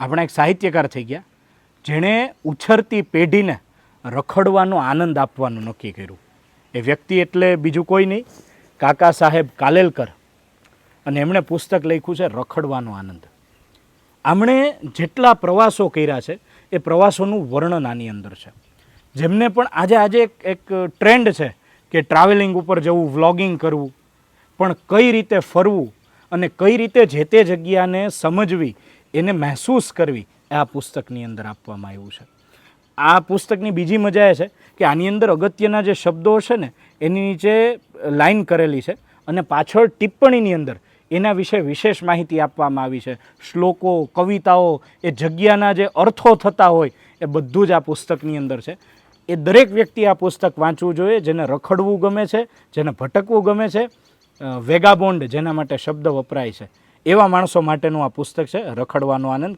આપણા એક સાહિત્યકાર થઈ ગયા જેણે ઉછરતી પેઢીને રખડવાનો આનંદ આપવાનું નક્કી કર્યું. એ વ્યક્તિ એટલે બીજું કોઈ નહીં, કાકા સાહેબ કાલેલકર. અને એમણે પુસ્તક લખ્યું છે રખડવાનો આનંદ. આમણે જેટલા પ્રવાસો કર્યા છે એ પ્રવાસોનું વર્ણન આની અંદર છે. જેમને પણ આજે એક ટ્રેન્ડ છે કે ટ્રાવેલિંગ ઉપર જવું, વ્લોગિંગ કરવું, પણ કઈ રીતે ફરવું અને કઈ રીતે જે તે જગ્યાને સમજવી, એને મહેસૂસ કરવી, એ આ પુસ્તકની અંદર આપવામાં આવ્યું છે. આ પુસ્તકની બીજી મજા એ છે કે આની અંદર અગત્યના જે શબ્દો છે ને એની નીચે લાઈન કરેલી છે અને પાછળ ટિપ્પણીની અંદર એના વિશે વિશેષ માહિતી આપવામાં આવી છે. શ્લોકો, કવિતાઓ, એ જગ્યાના જે અર્થો થતા હોય એ બધું જ આ પુસ્તકની અંદર છે. એ દરેક વ્યક્તિ આ પુસ્તક વાંચવું જોઈએ, જેને રખડવું ગમે છે, જેને ભટકવું ગમે છે, વેગાબોન્ડ જેના માટે શબ્દ વપરાય છે, એવા માણસો માટેનું આ પુસ્તક છે રખડવાનો આનંદ.